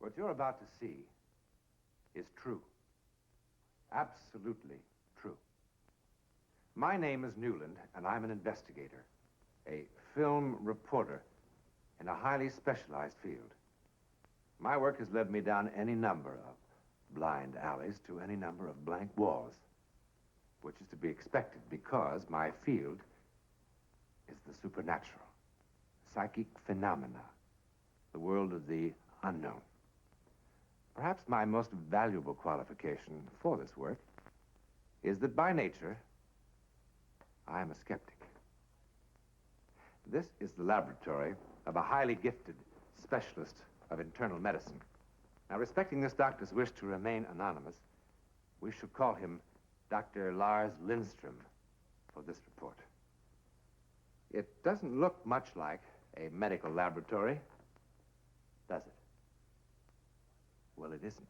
What you're about to see is true. Absolutely true. My name is Newland, and I'm an investigator, a film reporter in a highly specialized field. My work has led me down any number of blind alleys to any number of blank walls, which is to be expected because my field is the supernatural, psychic phenomena, the world of the unknown. Perhaps my most valuable qualification for this work is that by nature, I am a skeptic. This is the laboratory of a highly gifted specialist of internal medicine. Now, respecting this doctor's wish to remain anonymous, we shall call him Dr. Lars Lindström for this report. It doesn't look much like a medical laboratory, does it? Well, it isn't.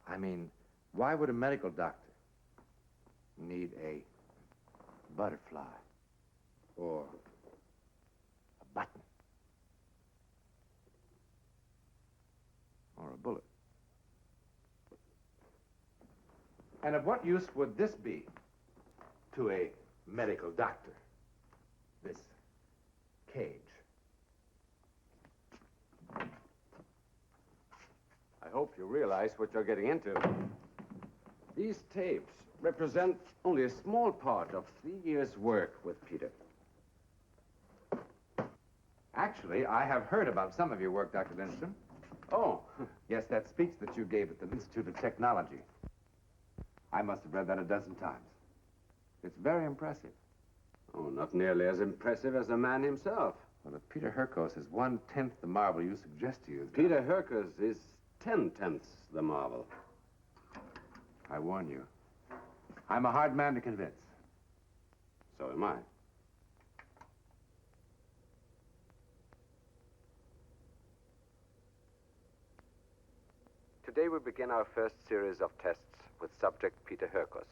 I mean, why would a medical doctor need a butterfly or a button or a bullet? And of what use would this be to a medical doctor, this cage? I hope you realize what you're getting into. These tapes represent only a small part of 3 years' work with Peter. Actually, I have heard about some of your work, Dr. Lindström. Oh, Yes, that speech that you gave at the Institute of Technology. I must have read that a dozen times. It's very impressive. oh, not nearly as impressive as the man himself. Well, if Peter Hurkos is 1/10 the marvel you suggest he is... Peter Hurkos is 10/10 the marvel. I warn you. I'm a hard man to convince. So am I. Today we begin our first series of tests with subject Peter Hurkos.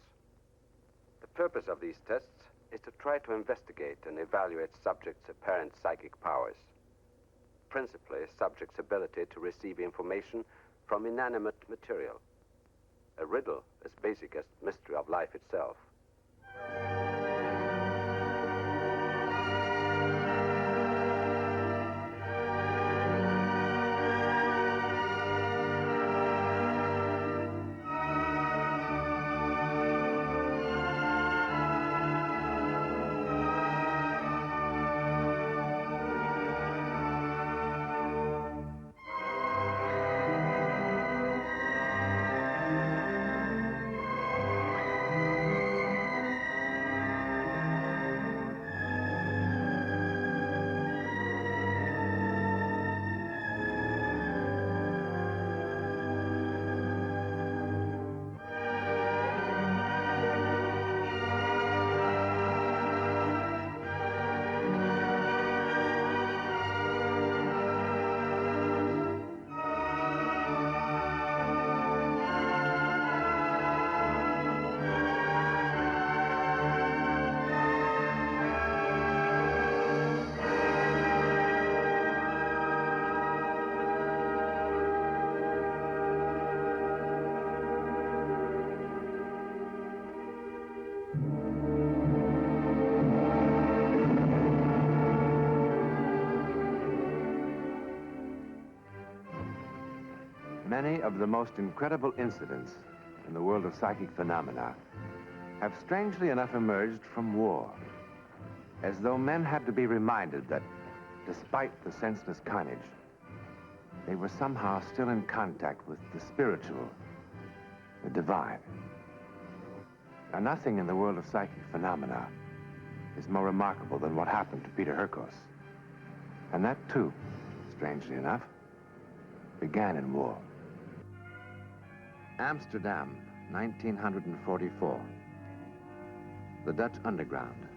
The purpose of these tests is to try to investigate and evaluate subject's apparent psychic powers. Principally, subject's ability to receive information from inanimate material. A riddle as basic as mystery of life itself. Many of the most incredible incidents in the world of psychic phenomena have strangely enough emerged from war, as though men had to be reminded that, despite the senseless carnage, they were somehow still in contact with the spiritual, the divine. Now, nothing in the world of psychic phenomena is more remarkable than what happened to Peter Hurkos. And that, too, strangely enough, began in war. Amsterdam, 1944. The Dutch underground.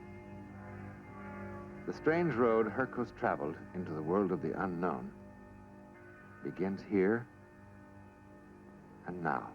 The strange road Hurkos traveled into the world of the unknown begins here and now.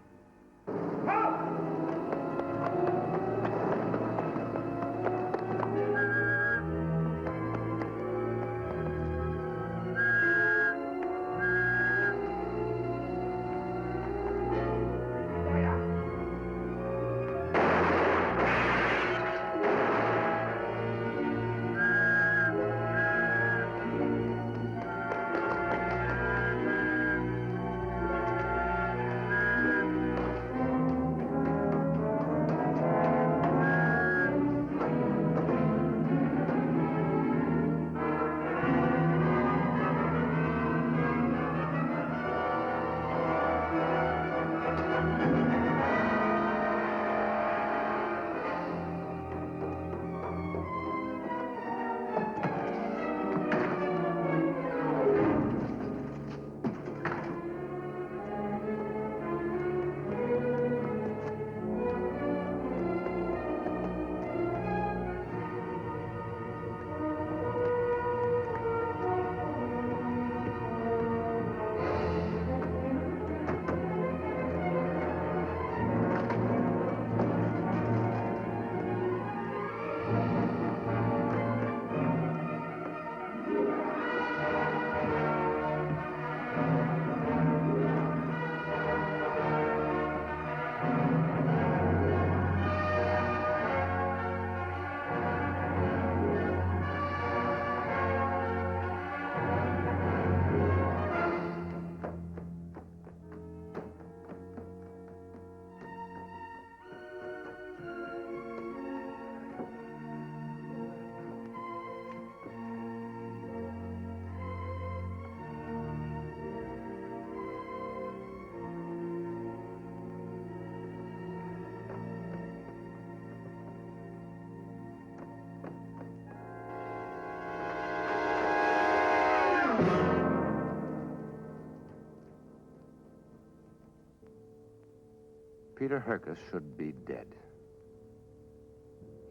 Peter Hurkos should be dead.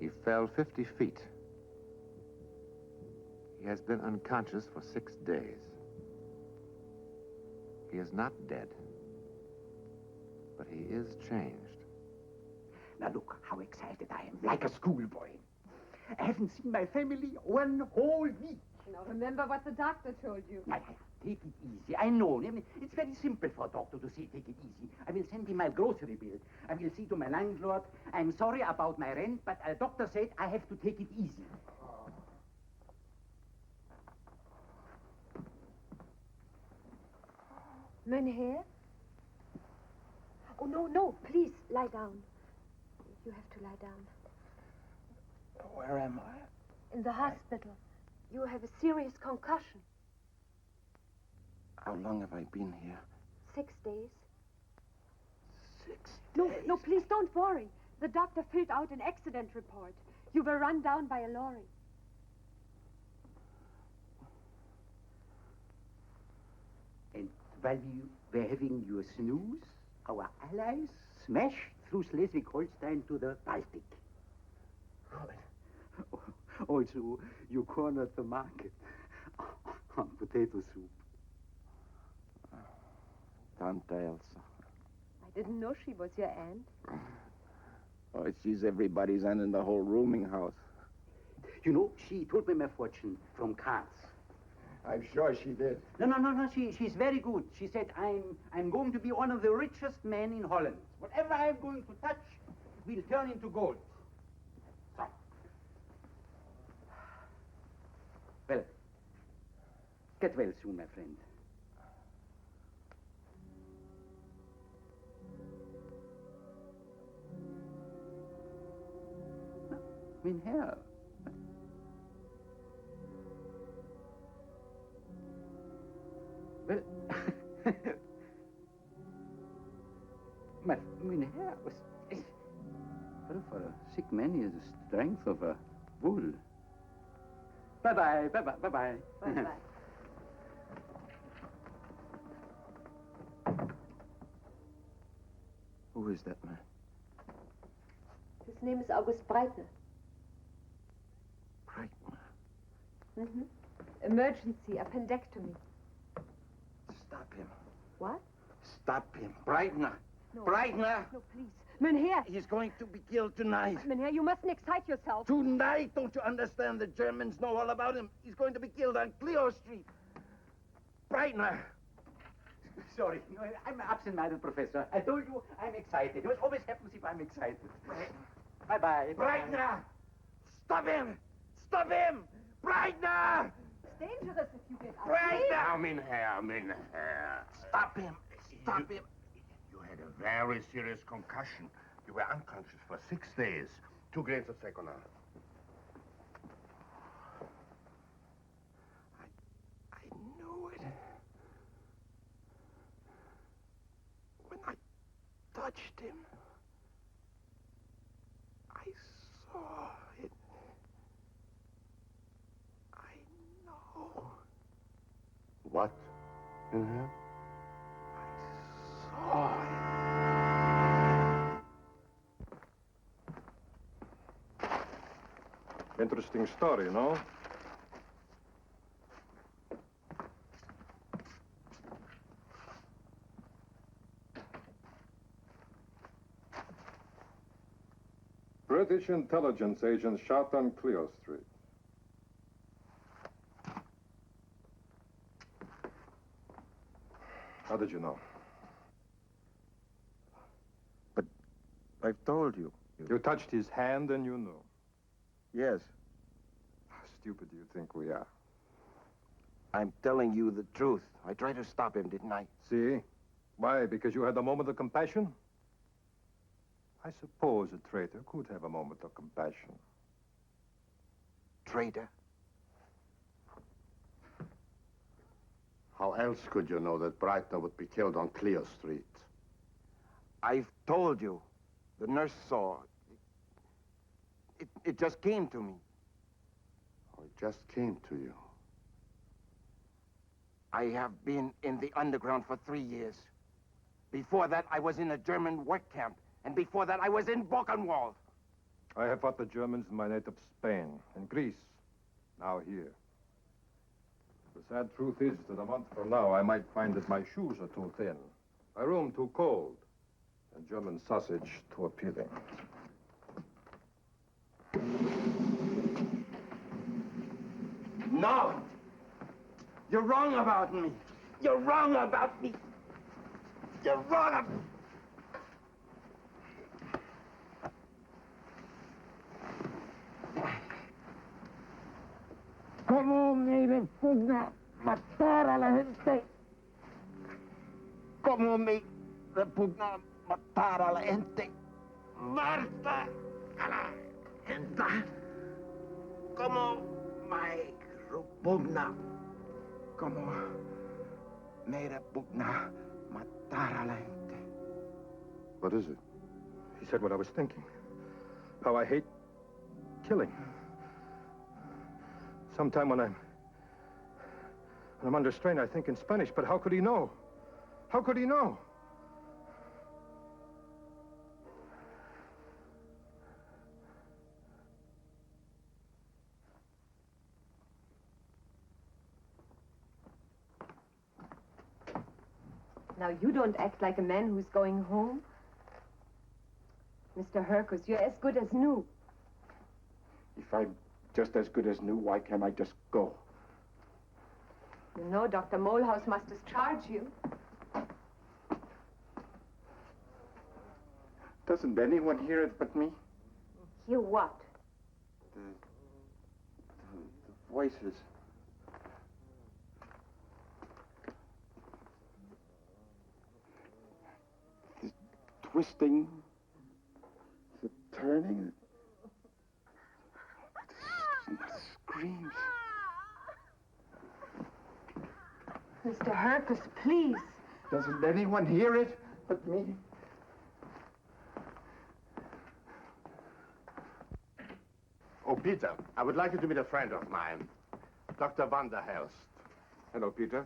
He fell 50 feet. He has been unconscious for 6 days. He is not dead, but he is changed. Now look how excited I am, like a schoolboy. I haven't seen my family 1 whole week. Now remember what the doctor told you. Yeah, take it easy. I know. I mean, it's very simple for a doctor to say take it easy. I will send him my grocery bill. I will say to my landlord, I'm sorry about my rent, but a doctor said I have to take it easy. Mynheer? Oh, no, please, lie down. You have to lie down. Where am I? In the hospital. You have a serious concussion. How long have I been here? 6 days. 6 No, days? no, please don't worry. The doctor filled out an accident report. You were run down by a lorry. And while we were having your snooze, our allies smashed through Schleswig-Holstein to the Baltic. Also, you cornered the market on potato soup. Tante Elsa. I didn't know she was your aunt. Oh, she's everybody's aunt in the whole rooming house. You know, she told me my fortune from cards. I'm sure she did. No. She's very good. She said, I'm going to be one of the richest men in Holland. Whatever I'm going to touch will turn into gold. So. Well, get well soon, my friend. Mynheer. Well, Mynheer was... Well, for a sick man, he has the strength of a bull. Bye-bye. Bye-bye. Who is that man? His name is August Breitner. Breitner. Mm-hmm. Emergency, appendectomy. Stop him. What? Stop him. Breitner. No. Breitner! No, please. Mynheer! He's going to be killed tonight. Mynheer, you mustn't excite yourself. Tonight, don't you understand? The Germans know all about him. He's going to be killed on Cleo Street. Breitner. Sorry, no, I'm an absent-minded professor. I told you I'm excited. It always happens if I'm excited. Bye-bye. Breitner! Stop him! Stop him! Breitner! It's dangerous if you get out. Breitner! Now, Mynheer. Stop him! Stop him! You had a very serious concussion. You were unconscious for 6 days. 2 grains of Seconal. I knew it. When I touched him, I saw it. I know. What, Mynheer? I saw it. Interesting story, no? British intelligence agents shot on Cleo Street. How did you know? But I've told you. You touched his hand and you knew. Yes, How stupid do you think we are? I'm telling you the truth. I tried to stop him, didn't I? See? Why? Because you had a moment of compassion? I suppose a traitor could have a moment of compassion. Traitor. How else could you know that Breitner would be killed on Cleo Street? I've told you. The nurse saw. It just came to me. Oh, it just came to you. I have been in the underground for 3 years. Before that, I was in a German work camp. And before that, I was in Buchenwald. I have fought the Germans in my native Spain, in Greece, now here. The sad truth is that a month from now, I might find that my shoes are too thin, my room too cold, and German sausage too appealing. No! You're wrong about me. You're wrong about me. You're wrong about... ¿Cómo me repugna matar a la gente? ¿Cómo me repugna matar a la gente? Marta a la gente. ¿Cómo me repugna? ¿Cómo me repugna matar a la gente? What is it? He said what I was thinking. How I hate killing. Sometime when I'm under strain, I think in Spanish, but how could he know? How could he know? Now, you don't act like a man who's going home. Mr. Hurkos, you're as good as new. If I'm just as good as new, why can't I just go? You know, Dr. Molehouse must discharge you. Doesn't anyone hear it but me? Hear what? The voices. The twisting, the turning, the screams. Mr. Hurkos, please. Doesn't anyone hear it but me? Oh, Peter, I would like you to meet a friend of mine, Dr. Van der Helst. Hello, Peter.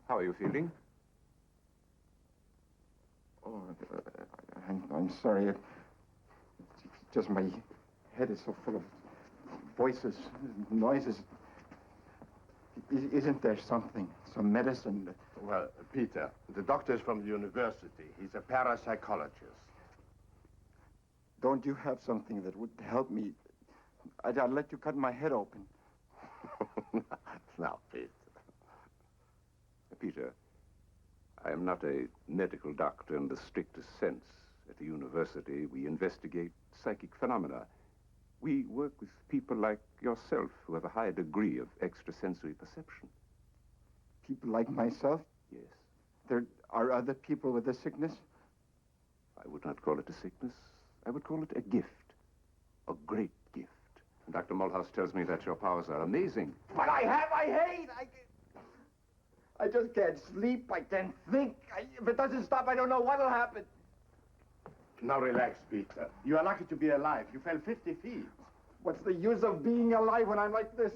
How are you feeling? Oh, I'm sorry. It's just my head is so full of voices, noises. Isn't there something, some medicine? Well, Peter, the doctor is from the university. He's a parapsychologist. Don't you have something that would help me? I'd let you cut my head open. Now, Peter. Peter, I am not a medical doctor in the strictest sense. At the university, we investigate psychic phenomena. We work with people like yourself who have a high degree of extrasensory perception. People like myself? Yes. There are other people with this sickness? I would not call it a sickness. I would call it a gift. A great gift. Dr. Mulhouse tells me that your powers are amazing. But I hate! I just can't sleep. I can't think. If it doesn't stop, I don't know what'll happen. Now relax, Peter. You are lucky to be alive. You fell 50 feet. What's the use of being alive when I'm like this?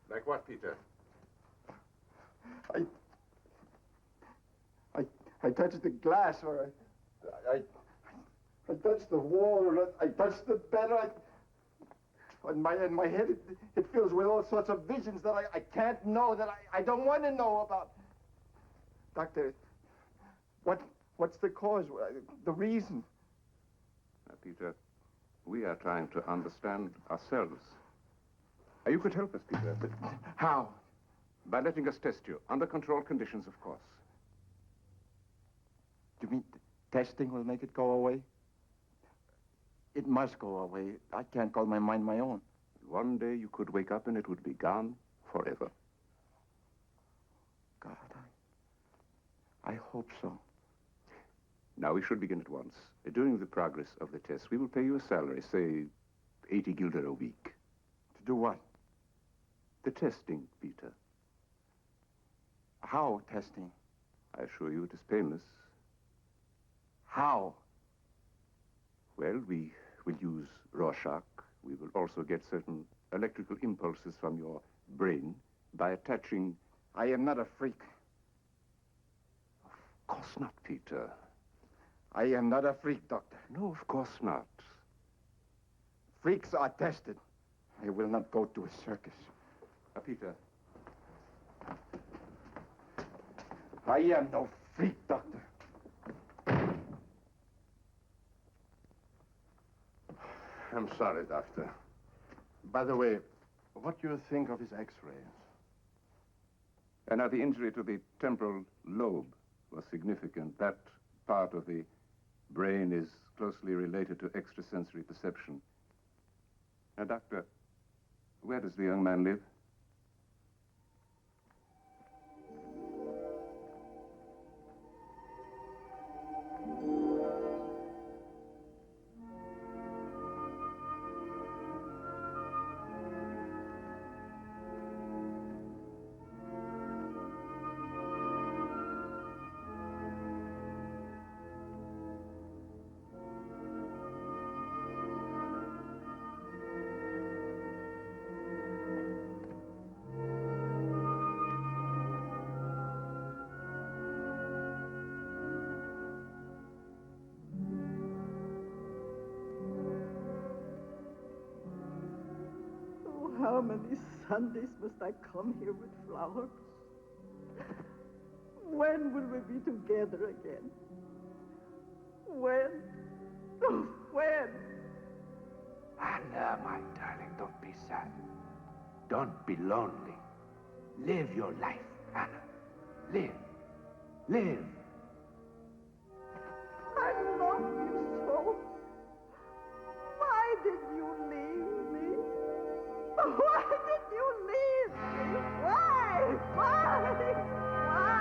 Like what, Peter? I touched the glass, or I touched the wall, or I touched the bed, in my head, it fills with all sorts of visions that I can't know, that I don't want to know about. Doctor, what's the cause, the reason? Now, Peter, we are trying to understand ourselves. You could help us, Peter. But How? by letting us test you, under controlled conditions, of course. You mean testing will make it go away? It must go away. I can't call my mind my own. One day you could wake up and it would be gone forever. God, I hope so. Now, we should begin at once. During the progress of the test, we will pay you a salary, say, 80 guilder a week. To do what? The testing, Peter. How testing? I assure you it is painless. How? Well, we will use Rorschach. We will also get certain electrical impulses from your brain by attaching... I am not a freak. Of course not, Peter. I am not a freak, Doctor. No, of course not. Freaks are tested. I will not go to a circus. Peter. I am no freak, Doctor. I'm sorry, Doctor. By the way, what do you think of his x-rays? Now, the injury to the temporal lobe was significant. That part of the brain is closely related to extrasensory perception. Now, Doctor, where does the young man live? How many Sundays must I come here with flowers? When will we be together again? When? Oh, when? Anna, my darling, don't be sad. Don't be lonely. Live your life, Anna. Live. Live. I love you so. Why did you leave me? Why did you leave me? Why? Why? Why?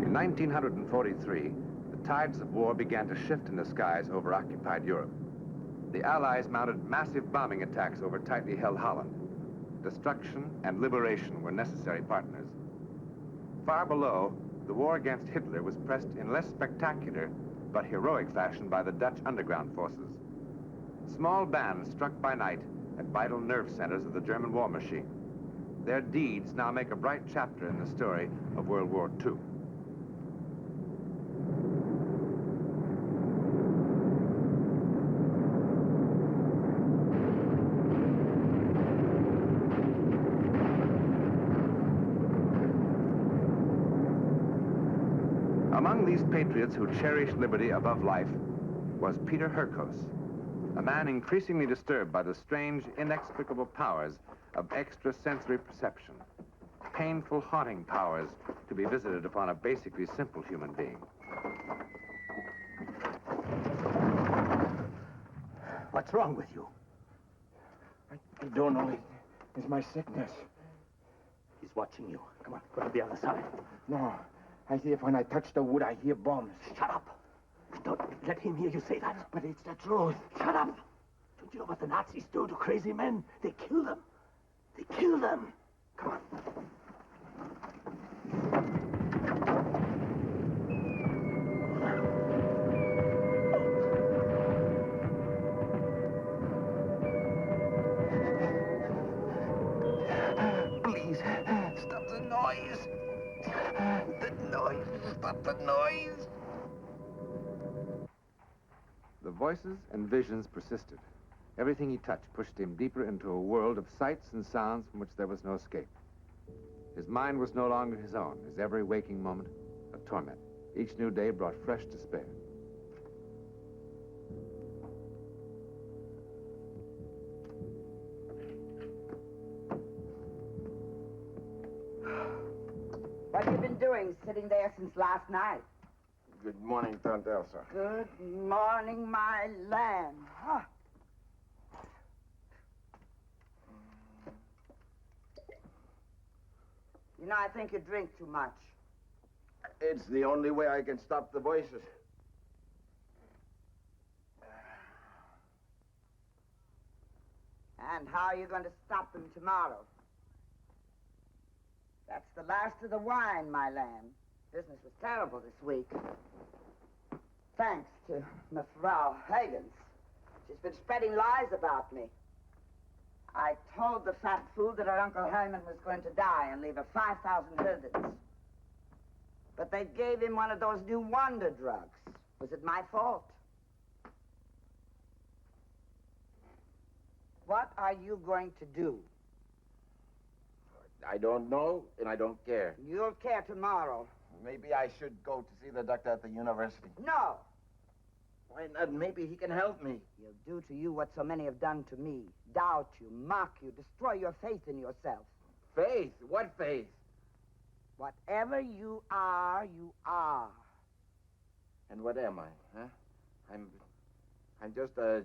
In 1943, the tides of war began to shift in the skies over occupied Europe. The Allies mounted massive bombing attacks over tightly held Holland. Destruction and liberation were necessary partners. Far below, the war against Hitler was pressed in less spectacular but heroic fashion by the Dutch underground forces. Small bands struck by night at vital nerve centers of the German war machine. Their deeds now make a bright chapter in the story of World War II. Among these patriots who cherished liberty above life was Peter Hurkos, a man increasingly disturbed by the strange, inexplicable powers of extrasensory perception, painful, haunting powers to be visited upon a basically simple human being. What's wrong with you? I don't know. It's my sickness. He's watching you. Come on, go to the other side. No. I hear when I touch the wood, I hear bombs. Shut up. Don't let him hear you say that. But it's the truth. Shut up. Don't you know what the Nazis do to crazy men? They kill them. They kill them. Come on. Please, stop the noise. The noise. Stop the noise. The voices and visions persisted. Everything he touched pushed him deeper into a world of sights and sounds from which there was no escape. His mind was no longer his own, his every waking moment a torment. Each new day brought fresh despair. What have you been doing, sitting there since last night? Good morning, Tante Elsa. Good morning, my lamb. Huh. You know, I think you drink too much. It's the only way I can stop the voices. And how are you going to stop them tomorrow? That's the last of the wine, my lamb. Business was terrible this week. Thanks to Frau Higgins. She's been spreading lies about me. I told the fat fool that her Uncle Herman was going to die and leave her 5,000 guldens. But they gave him one of those new wonder drugs. Was it my fault? What are you going to do? I don't know, and I don't care. You'll care tomorrow. Maybe I should go to see the doctor at the university. No. Why not? Maybe he can help me. He'll do to you what so many have done to me. Doubt you, mock you, destroy your faith in yourself. Faith? What faith? Whatever you are, you are. And what am I, huh? I'm just a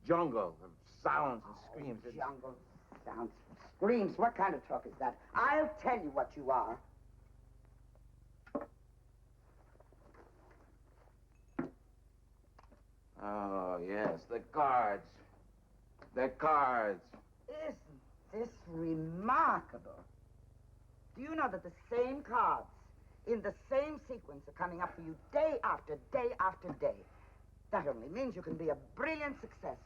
jungle of sounds and screams. Jungle, sounds, screams. What kind of talk is that? I'll tell you what you are. Oh, yes, the cards. The cards. Isn't this remarkable? Do you know that the same cards, in the same sequence, are coming up for you day after day after day? That only means you can be a brilliant success.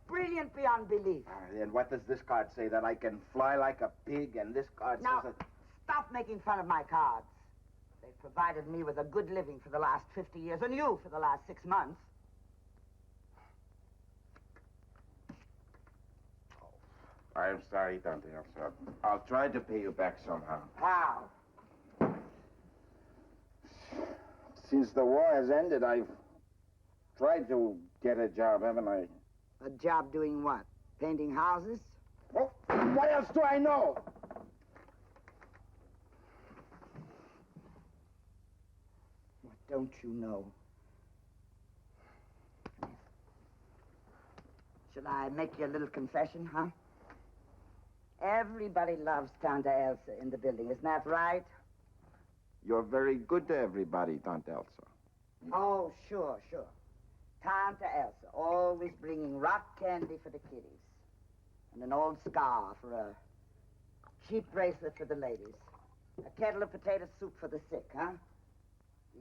Brilliant beyond belief. And what does this card say? That I can fly like a pig, and this card Now, says that... stop making fun of my cards. They've provided me with a good living for the last 50 years, and you for the last 6 months. I'm sorry, Tante Elsa. I'll try to pay you back somehow. How? Since the war has ended, I've tried to get a job, haven't I? A job doing what? Painting houses? Well, what else do I know? What don't you know? Shall I make you a little confession, huh? Everybody loves Tante Elsa in the building, isn't that right? You're very good to everybody, Tante Elsa. Oh, sure, sure. Tante Elsa, always bringing rock candy for the kiddies. And an old scarf or a cheap bracelet for the ladies. A kettle of potato soup for the sick, huh?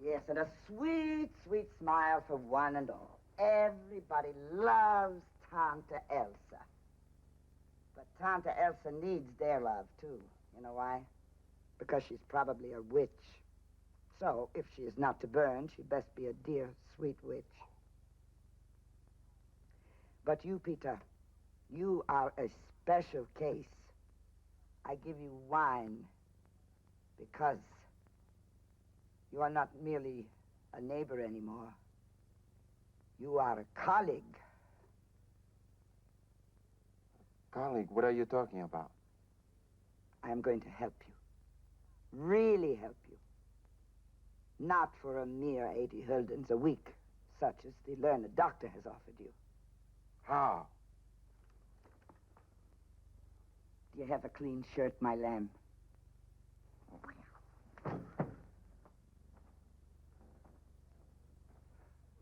Yes, and a sweet, sweet smile for one and all. Everybody loves Tante Elsa. But Tante Elsa needs their love, too. You know why? Because she's probably a witch. So, if she is not to burn, she'd best be a dear, sweet witch. But you, Peter, you are a special case. I give you wine because you are not merely a neighbor anymore. You are a colleague. Colleague, what are you talking about? I am going to help you. Really help you. Not for a mere 80 guldens a week, such as the learned doctor has offered you. How? Do you have a clean shirt, my lamb?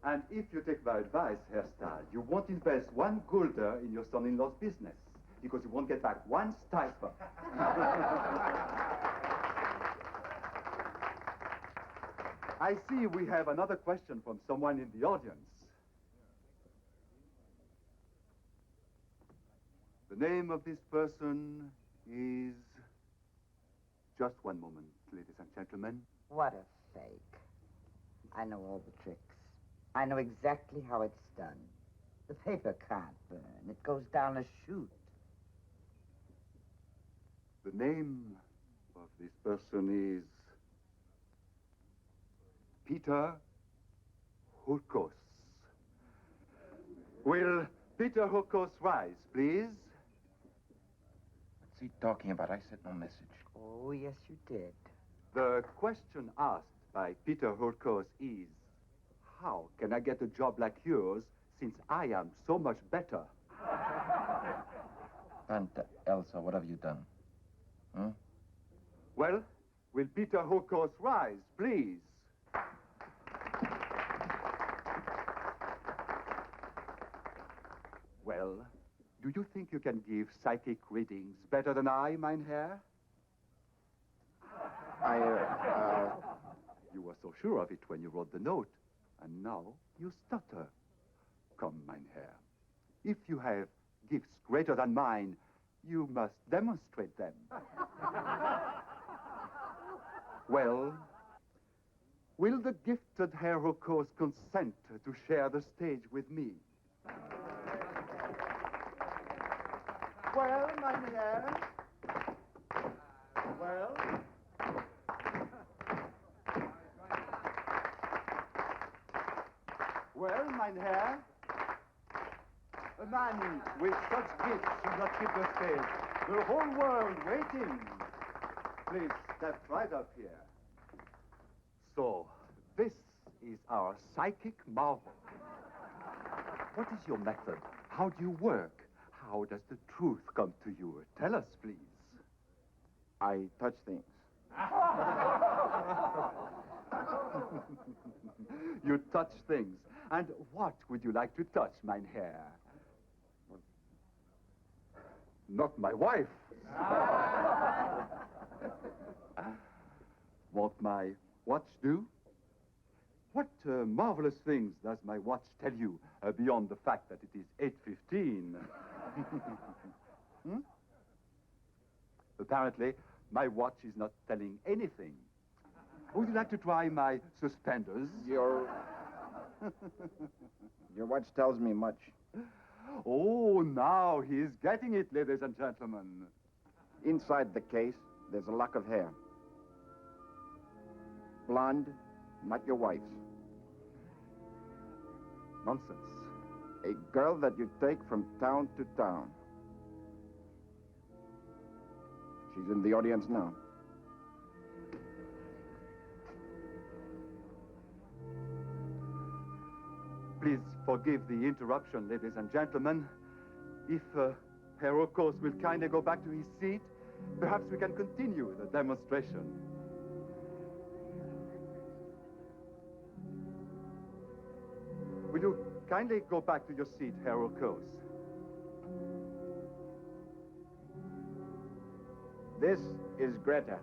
And if you take my advice, Herr Stahl, you won't invest 1 gulder in your son-in-law's business, because you won't get back 1 stiper. I see we have another question from someone in the audience. The name of this person is... Just one moment, ladies and gentlemen. What a fake. I know all the tricks. I know exactly how it's done. The paper can't burn. It goes down a chute. The name of this person is Peter Hurkos. Will Peter Hurkos rise, please? What's he talking about? I sent no message. Oh, yes, you did. The question asked by Peter Hurkos is, how can I get a job like yours since I am so much better? Tante Elsa, what have you done? Hmm? Well, will Peter Hurkos rise, please? Well, do you think you can give psychic readings better than I, mein Herr? You were so sure of it when you wrote the note, and now you stutter. Come, mein Herr. If you have gifts greater than mine, you must demonstrate them. Well, will the gifted Herr Hurkos consent to share the stage with me? Well, mein Herr. Well. Well, mein Herr, a man with such gifts should not keep the stage. The whole world waiting. Please step right up here. So, this is our psychic marvel. What is your method? How do you work? How does the truth come to you? Tell us, please. I touch things. You touch things. And what would you like to touch, mein Herr? Not my wife. Won't my watch do? What marvelous things does my watch tell you beyond the fact that it is 8:15? Apparently, my watch is not telling anything. Would you like to try my suspenders? Your watch tells me much. Oh, now he's getting it, ladies and gentlemen. Inside the case, there's a lock of hair. Blonde, not your wife's. Nonsense. A girl that you take from town to town. She's in the audience now. Please forgive the interruption, ladies and gentlemen. If Herr Hurkos will kindly go back to his seat, perhaps we can continue the demonstration. Will you kindly go back to your seat, Herr Hurkos? This is Greta.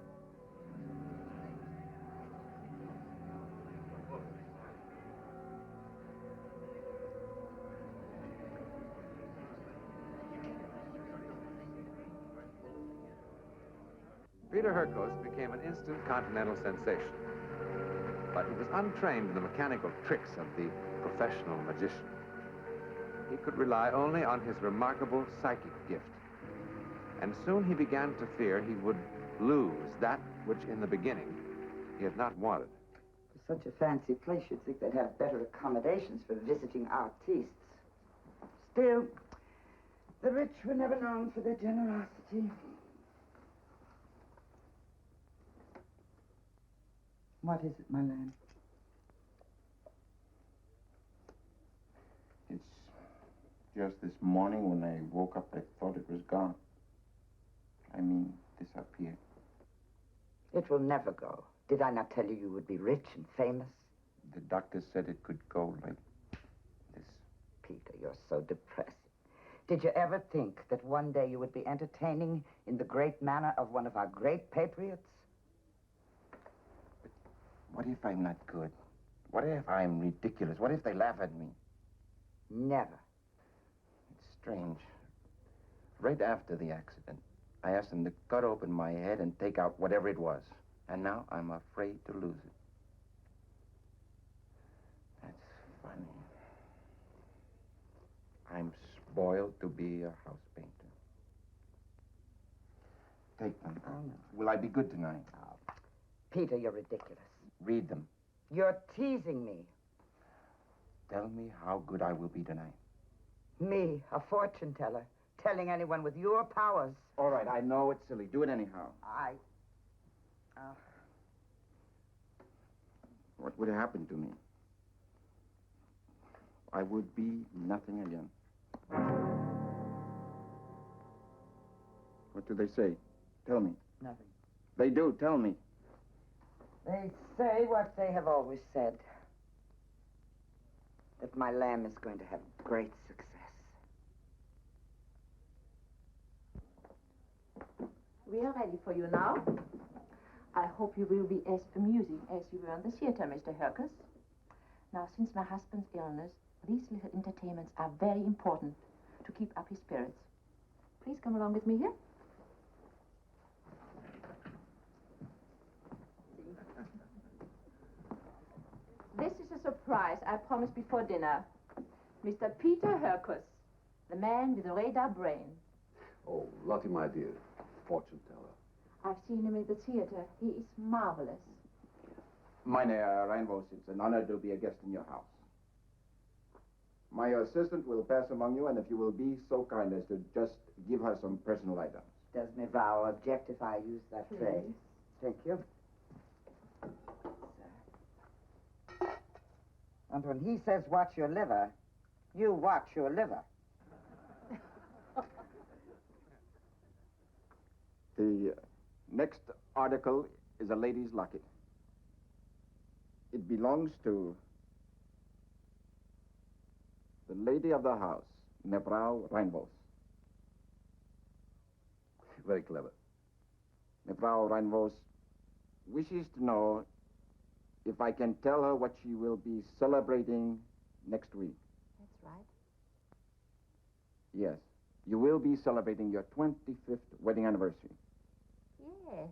Peter Hurkos became an instant continental sensation. But he was untrained in the mechanical tricks of the professional magician. He could rely only on his remarkable psychic gift. And soon he began to fear he would lose that which in the beginning he had not wanted. For such a fancy place, you'd think they'd have better accommodations for visiting artistes. Still, the rich were never known for their generosity. What is it, my lad? It's just this morning when I woke up, I thought it was gone. I mean, disappeared. It will never go. Did I not tell you you would be rich and famous? The doctor said it could go like this. Peter, you're so depressing. Did you ever think that one day you would be entertaining in the great manner of one of our great patriots? What if I'm not good? What if I'm ridiculous? What if they laugh at me? Never. It's strange. Right after the accident, I asked them to cut open my head and take out whatever it was. And now I'm afraid to lose it. That's funny. I'm spoiled to be a house painter. Take them. Oh, no. Will I be good tonight? Oh, Peter, you're ridiculous. Read them. You're teasing me. Tell me how good I will be tonight. Me, a fortune teller, telling anyone with your powers. All right, I know it's silly. Do it anyhow. What would happen to me? I would be nothing again. What do they say? Tell me. Nothing. They do. Tell me. They say what they have always said. That my lamb is going to have great success. We are ready for you now. I hope you will be as amusing as you were in the theater, Mr. Hurkos. Now, since my husband's illness, these little entertainments are very important to keep up his spirits. Please come along with me here. This is a surprise I promised before dinner. Mr. Peter Hurkos, the man with the radar brain. Oh, Lottie, my dear, fortune teller. I've seen him at the theater. He is marvelous. Meine Reinvos, it's an honor to be a guest in your house. My assistant will pass among you, and if you will be so kind as to just give her some personal items. Does Mevrouw object if I use that phrase? Thank you. And when he says watch your liver, you watch your liver. The next article is a lady's locket. It belongs to the lady of the house, Mevrouw Reinvos. Very clever. Mevrouw Reinvos wishes to know if I can tell her what she will be celebrating next week. That's right. Yes, you will be celebrating your 25th wedding anniversary. Yes.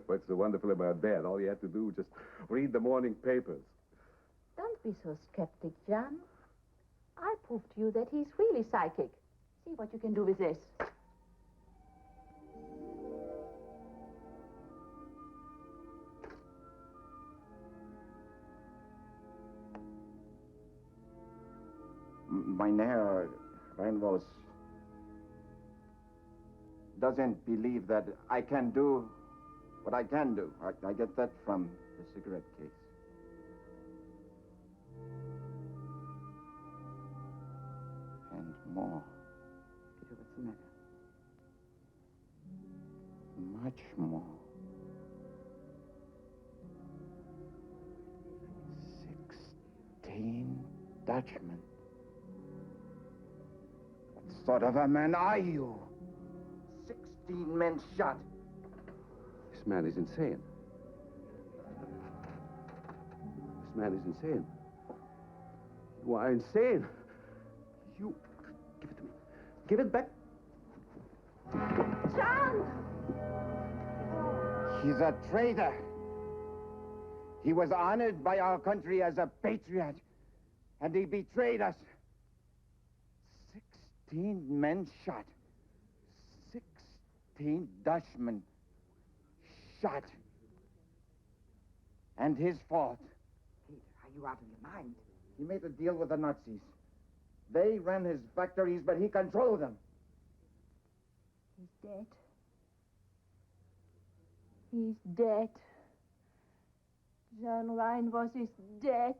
What's so wonderful about that? All you have to do is just read the morning papers. Don't be so skeptic, John. I proved to you that he's really psychic. See what you can do with this. Meine Reinvos doesn't believe that I can do what I can do. I get that from the cigarette case. And more. Peter, what's the matter? Much more. 16 Dutchmen. What sort of a man are you? 16 men shot. This man is insane. This man is insane. You are insane. You... Give it to me. Give it back. John! He's a traitor. He was honored by our country as a patriot, and he betrayed us. 16 men shot. 16 Dutchmen shot. And his fault. Peter, are you out of your mind? He made a deal with the Nazis. They ran his factories, but he controlled them. He's dead. He's dead. John Reinvos is dead.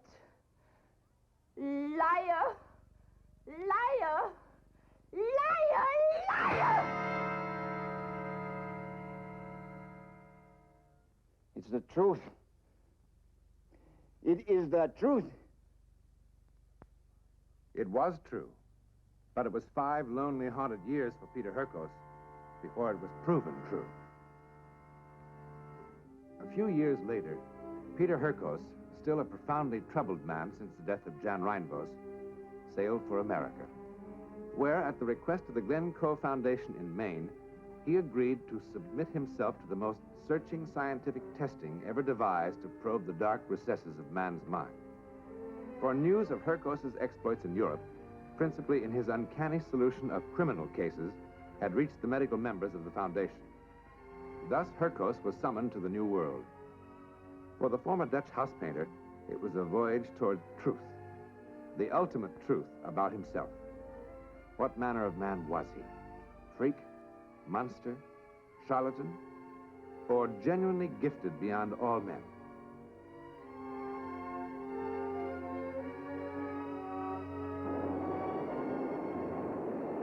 Liar! Liar! Liar! Liar! It's the truth. It is the truth. It was true, but it was 5 lonely, haunted years for Peter Hurkos before it was proven true. A few years later, Peter Hurkos, still a profoundly troubled man since the death of Jan Reinvos, sailed for America, where, at the request of the Glencoe Foundation in Maine, he agreed to submit himself to the most searching scientific testing ever devised to probe the dark recesses of man's mind. For news of Hurkos' exploits in Europe, principally in his uncanny solution of criminal cases, had reached the medical members of the Foundation. Thus, Hurkos was summoned to the New World. For the former Dutch house painter, it was a voyage toward truth, the ultimate truth about himself. What manner of man was he? Freak? Monster? Charlatan? Or genuinely gifted beyond all men?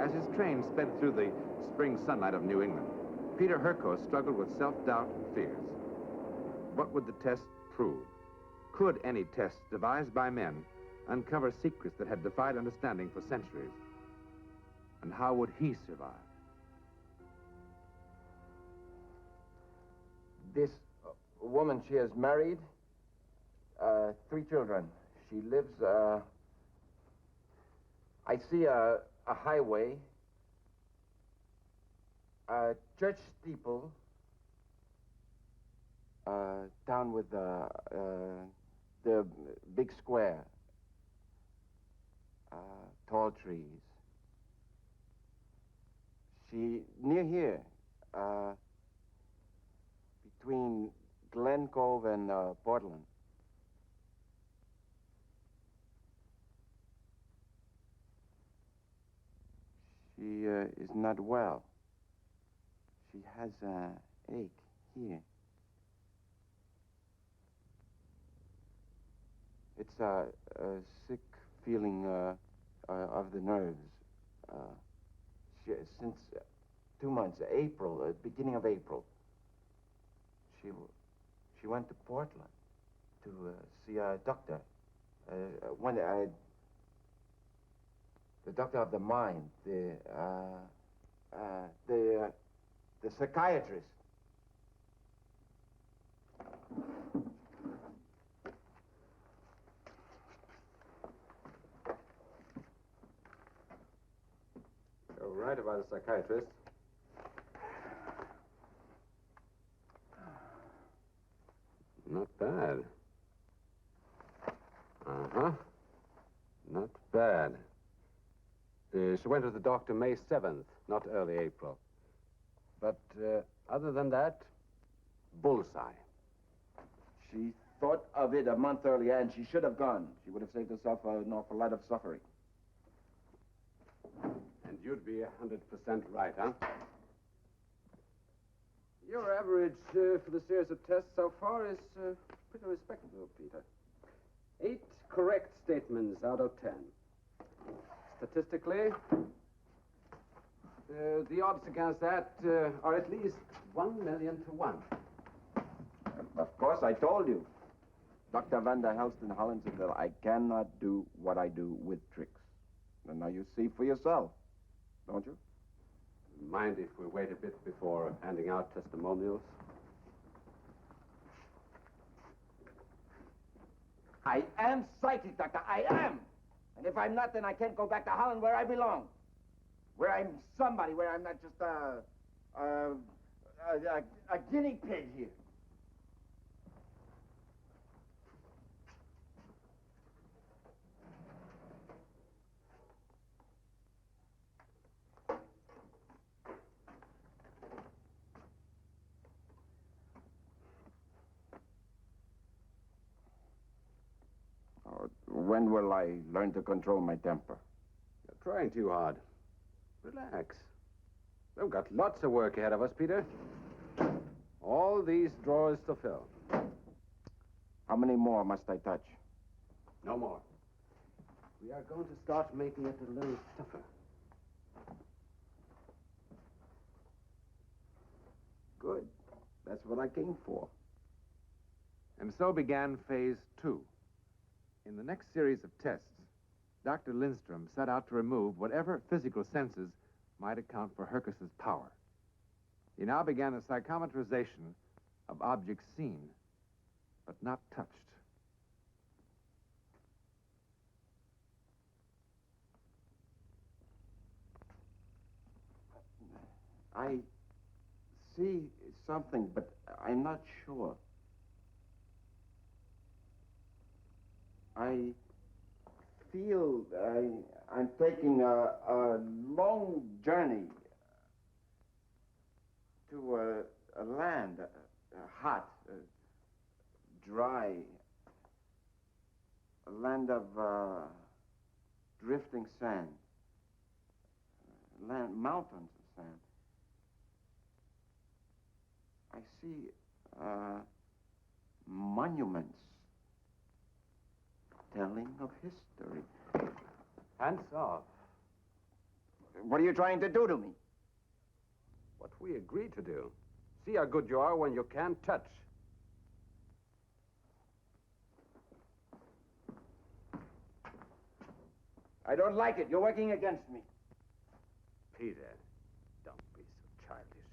As his train sped through the spring sunlight of New England, Peter Hurkos struggled with self-doubt and fears. What would the test prove? Could any test devised by men uncover secrets that had defied understanding for centuries? And how would he survive? This woman, she is married, 3 children. She lives, I see a highway, a church steeple, down with the big square, tall trees. She, near here, between Glen Cove and Portland. She is not well. She has an ache here. It's a sick feeling of the nerves. Since 2 months, April, beginning of April, she went to Portland to see a doctor. The doctor of the mind, the psychiatrist. You're right about the psychiatrist. Not bad. Uh-huh. Not bad. She went to the doctor May 7th, not early April. But other than that, bullseye. She thought of it a month earlier, and she should have gone. She would have saved herself an awful lot of suffering. And you'd be 100% right, huh? Your average for the series of tests so far is pretty respectable, Peter. 8 correct statements out of 10. Statistically, the odds against that are at least 1 million to 1. Of course, I told you. Dr. van der Helst in Holland said that I cannot do what I do with tricks. And now you see for yourself, don't you? Mind if we wait a bit before handing out testimonials? I am psychic, Doctor. I am. And if I'm not, then I can't go back to Holland where I belong. Where I'm somebody, where I'm not just a guinea pig here. When will I learn to control my temper? You're trying too hard. Relax. We've got lots of work ahead of us, Peter. All these drawers to fill. How many more must I touch? No more. We are going to start making it a little tougher. Good. That's what I came for. And so began phase 2. In the next series of tests, Dr. Lindstrom set out to remove whatever physical senses might account for Hurkos' power. He now began the psychometrization of objects seen, but not touched. I see something, but I'm not sure. I feel I'm taking a long journey to a land, hot, dry, a land of drifting sand, mountains of sand. I see monuments telling of history. Hands off. What are you trying to do to me? What we agreed to do. See how good you are when you can't touch. I don't like it. You're working against me. Peter, don't be so childish.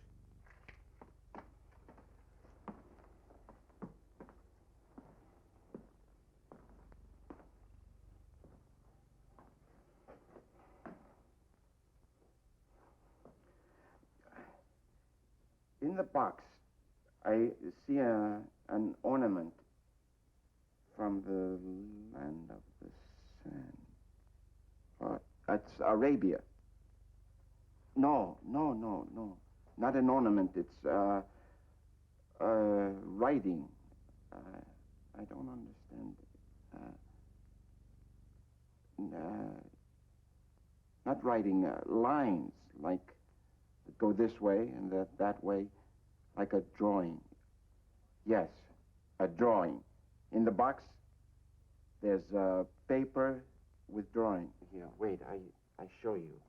In the box, I see an ornament from the land of the sand. That's Arabia. No. Not an ornament. It's writing. I don't understand. Not writing, lines, like go this way and that way, like a drawing. Yes, a drawing. In the box, there's paper with drawing. Here, wait, I show you.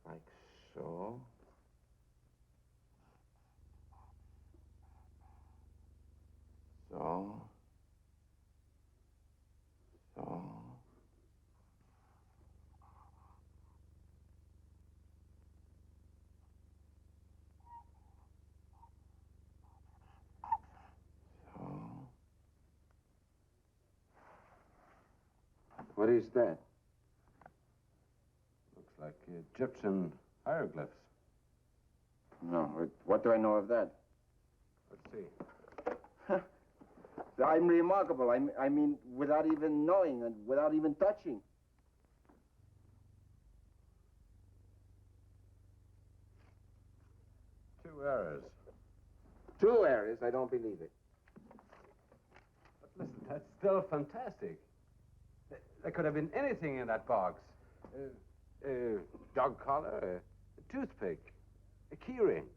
Like so. So. What is that? Looks like Egyptian hieroglyphs. No, what do I know of that? Let's see. I'm remarkable. I mean, without even knowing and without even touching. Two errors. 2 errors? I don't believe it. But listen, that's still fantastic. There could have been anything in that box. Dog collar, a toothpick, a keyring.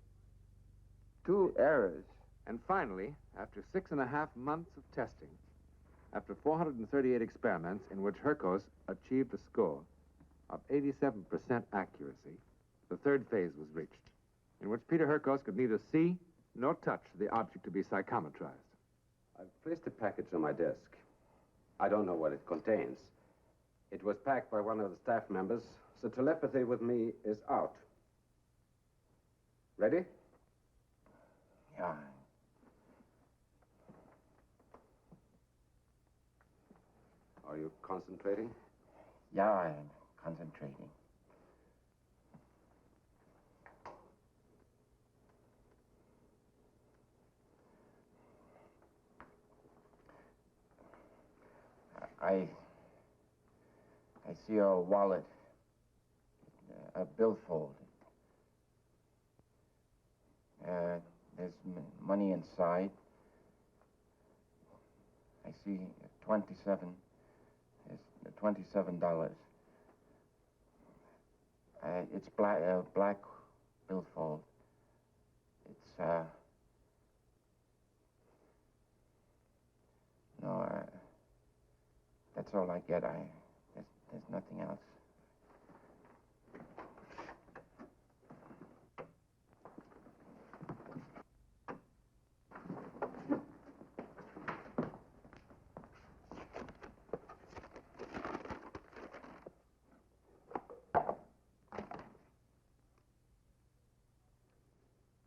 2 errors? And finally, after 6.5 months of testing, after 438 experiments in which Hurkos achieved a score of 87% accuracy, the third phase was reached, in which Peter Hurkos could neither see nor touch the object to be psychometrized. I've placed a package on my desk. I don't know what it contains. It was packed by one of the staff members, so telepathy with me is out. Ready? Yeah. Are you concentrating? Yeah, I'm concentrating. I see a wallet, a billfold. There's money inside. I see 27. There's $27. It's black billfold. It's no. That's all I get. There's nothing else.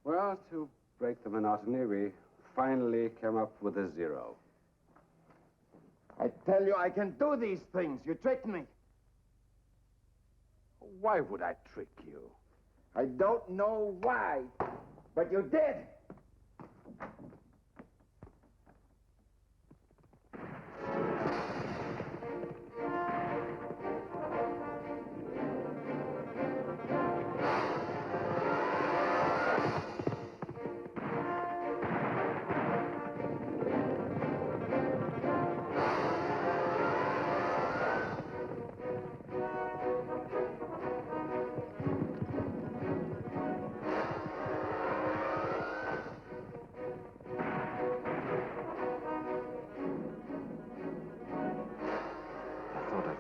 Well, to break the monotony, we finally came up with a 0. I tell you, I can do these things. You tricked me. Why would I trick you? I don't know why, but you did.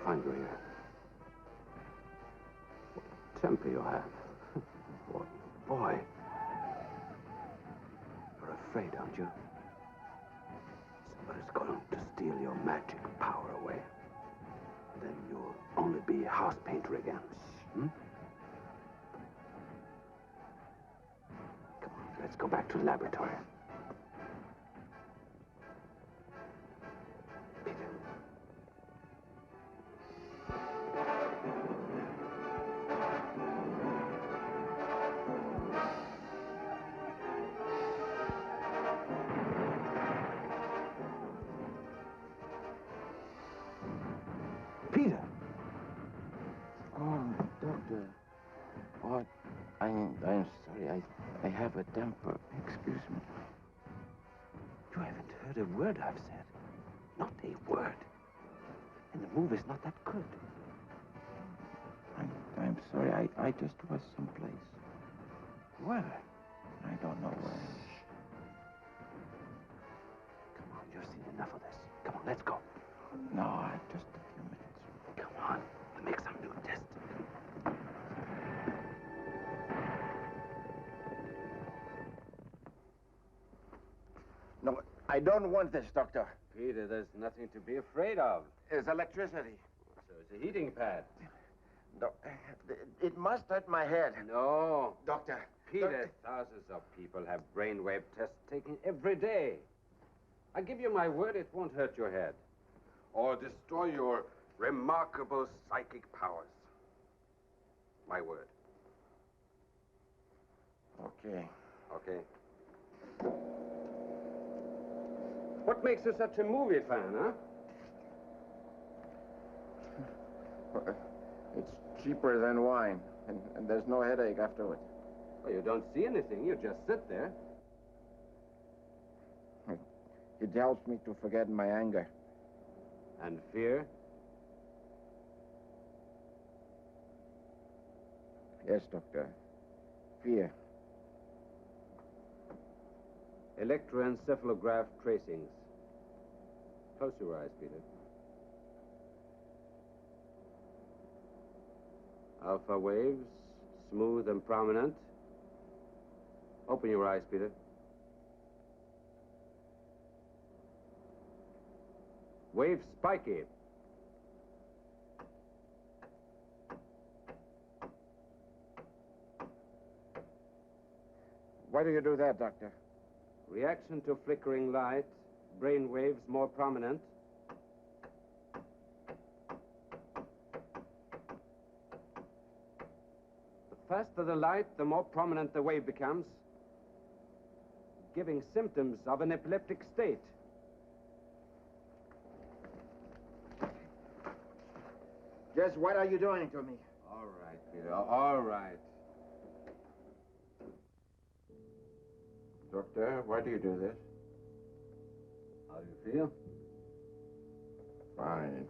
Find you here. What temper you have. What boy. You're afraid, aren't you? Somebody's going to steal your magic power away. Then you'll only be a house painter again. Hmm? Come on, let's go back to the laboratory. Doctor, what? I'm sorry. I have a temper. Excuse me. You haven't heard a word I've said. Not a word. And the movie's not that good. I'm sorry. I just was someplace. Where? I don't know where. Come on, you've seen enough of this. Come on, let's go. No, just a few minutes. Come on, we'll make some new test. No, I don't want this, Doctor. Peter, there's nothing to be afraid of. It's electricity. So it's a heating pad. No, it must hurt my head. No. Doctor. Peter, thousands of people have brainwave tests taken every day. I give you my word it won't hurt your head. Or destroy your remarkable psychic powers. My word. Okay. Okay. What makes you such a movie fan, huh? It's cheaper than wine, and there's no headache afterwards. Well, you don't see anything. You just sit there. It helps me to forget my anger. And fear? Yes, Doctor. Fear. Electroencephalograph tracings. Close your eyes, Peter. Alpha waves, smooth and prominent. Open your eyes, Peter. Wave spiky. Why do you do that, Doctor? Reaction to flickering light. Brain waves more prominent. The faster the light, the more prominent the wave becomes, giving symptoms of an epileptic state. Just what are you doing to me? All right, Peter, all right. Doctor, why do you do this? How do you feel? Fine.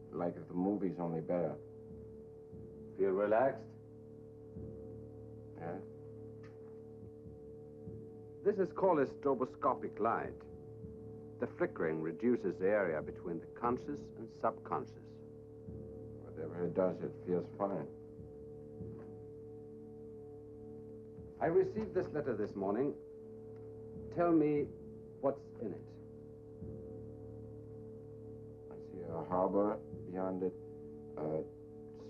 It's like the movie's only better. Feel relaxed? Yeah? This is called a stroboscopic light. The flickering reduces the area between the conscious and subconscious. Whatever it does, it feels fine. I received this letter this morning. Tell me what's in it. I see a harbor, beyond it, a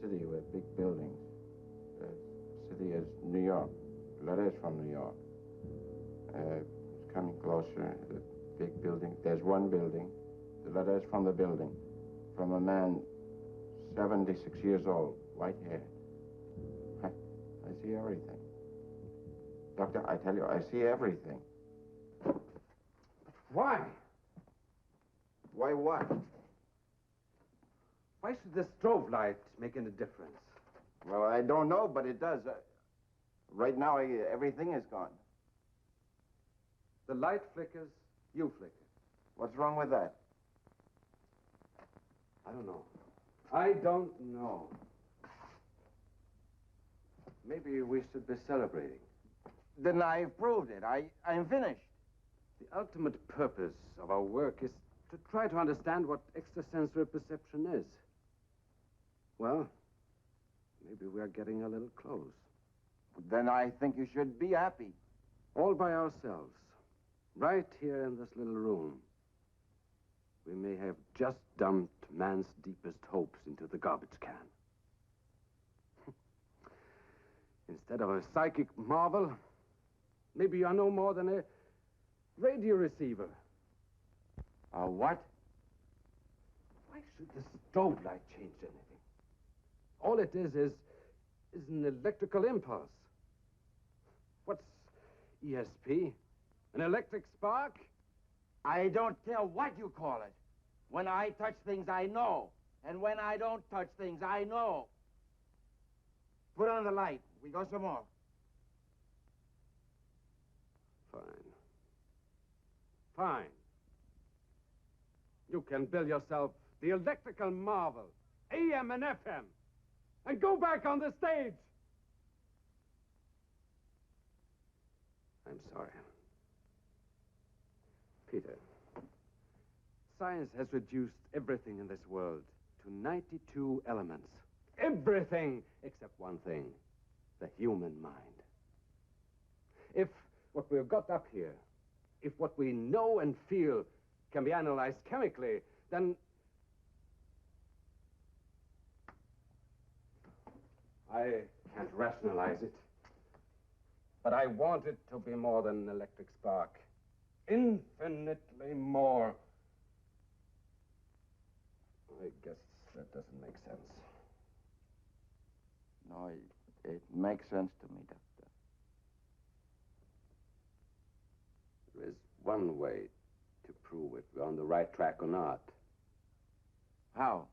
city with big buildings. The city is New York. Letters from New York. It's coming closer. The big building. There's one building. The letter is from the building. From a man 76 years old, white hair. I see everything. Doctor, I tell you, I see everything. Why? Why what? Why should the strobe light make any difference? Well, I don't know, but it does. Right now, everything is gone. The light flickers, you flicker. What's wrong with that? I don't know. I don't know. Maybe we should be celebrating. Then I've proved it. I'm finished. The ultimate purpose of our work is to try to understand what extrasensory perception is. Well, maybe we are getting a little close. Then I think you should be happy. All by ourselves, right here in this little room. We may have just dumped man's deepest hopes into the garbage can. Instead of a psychic marvel, maybe you are no more than a radio receiver. A what? Why should the strobe light change anything? All it is an electrical impulse. What's ESP? An electric spark? I don't care what you call it. When I touch things, I know. And when I don't touch things, I know. Put on the light. We go some more. Fine. Fine. You can build yourself the electrical marvel, AM and FM, and go back on the stage. I'm sorry. Peter, science has reduced everything in this world to 92 elements. Everything except one thing, the human mind. If what we've got up here, if what we know and feel can be analyzed chemically, then I can't rationalize it. But I want it to be more than an electric spark. Infinitely more. I guess that doesn't make sense. No, it makes sense to me, Doctor. There is one way to prove if we're on the right track or not. How?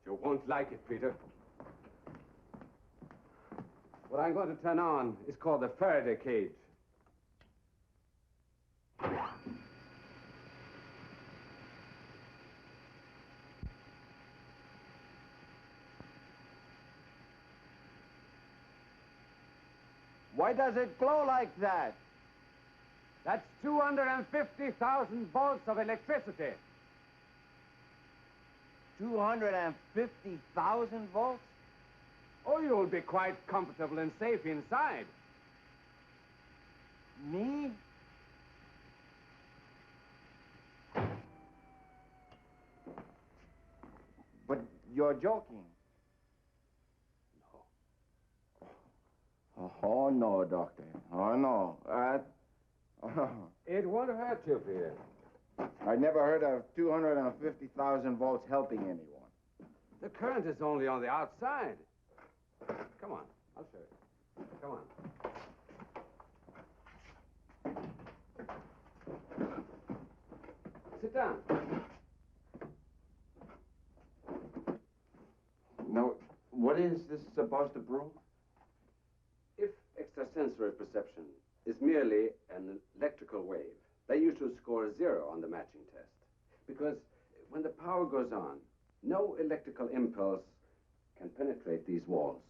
You won't like it, Peter. What I'm going to turn on is called the Faraday cage. Why does it glow like that? That's 250,000 volts of electricity. 250,000 volts? Oh, you'll be quite comfortable and safe inside. Me? But you're joking. No. Oh, no, Doctor. Oh, no. It won't hurt you, Peter. I never heard of 250,000 volts helping anyone. The current is only on the outside. Come on, I'll show you. Come on. Sit down. Now, what is this supposed to prove? If extrasensory perception is merely an electrical wave, they usually score 0 on the matching test. Because when the power goes on, no electrical impulse can penetrate these walls.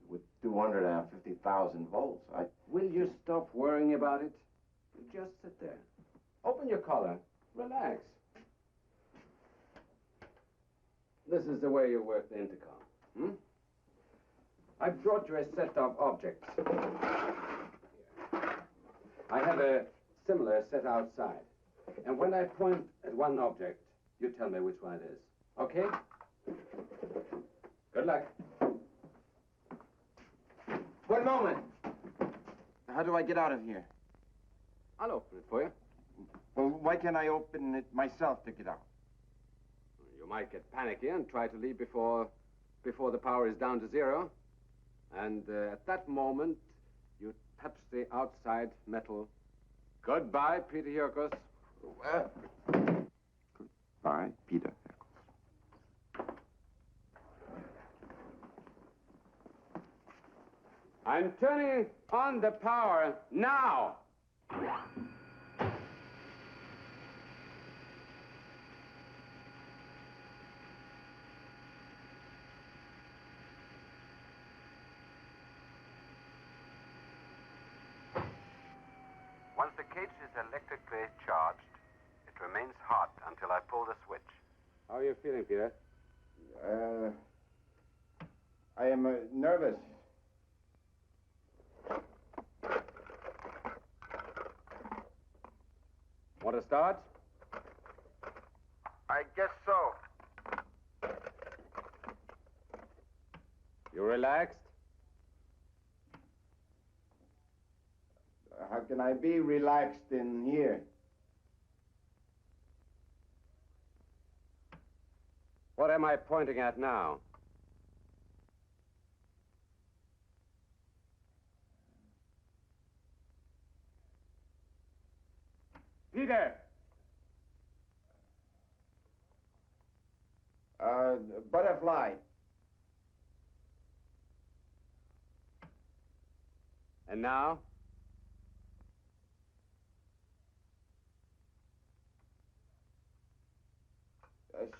With 250,000 volts, Will you stop worrying about it? You just sit there. Open your collar. Relax. This is the way you work the intercom. Hmm? I brought you a set of objects. I have a similar set outside. And when I point at one object, you tell me which one it is. Okay? Good luck. One moment. How do I get out of here? I'll open it for you. Well, why can't I open it myself to get out? You might get panicky and try to leave before the power is down to 0. And at that moment, you touch the outside metal. Goodbye, Peter Hurkos. Goodbye, Peter. I'm turning on the power now. Once the cage is electrically charged, it remains hot until I pull the switch. How are you feeling, Peter? I am nervous. Want to start? I guess so. You relaxed? How can I be relaxed in here? What am I pointing at now? Peter! Butterfly. And now?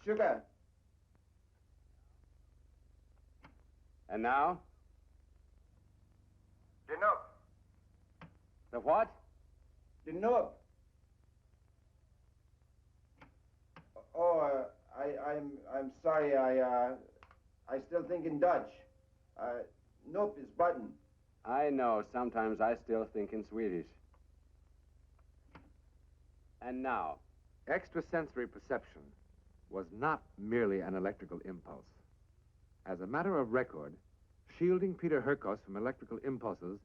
Sugar. And now? The nub. The what? The nub. Oh, I'm sorry. I still think in Dutch. Nope is button. I know. Sometimes I still think in Swedish. And now? Extrasensory perception was not merely an electrical impulse. As a matter of record, shielding Peter Hurkos from electrical impulses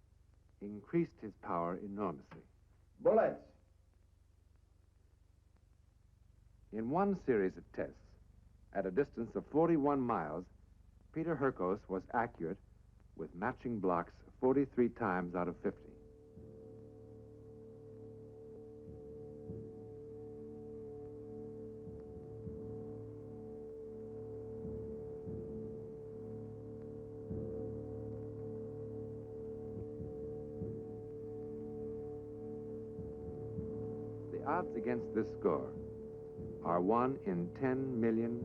increased his power enormously. Bullets. In one series of tests, at a distance of 41 miles, Peter Hurkos was accurate with matching blocks 43 times out of 50. The odds against this score are 1 in 10 million.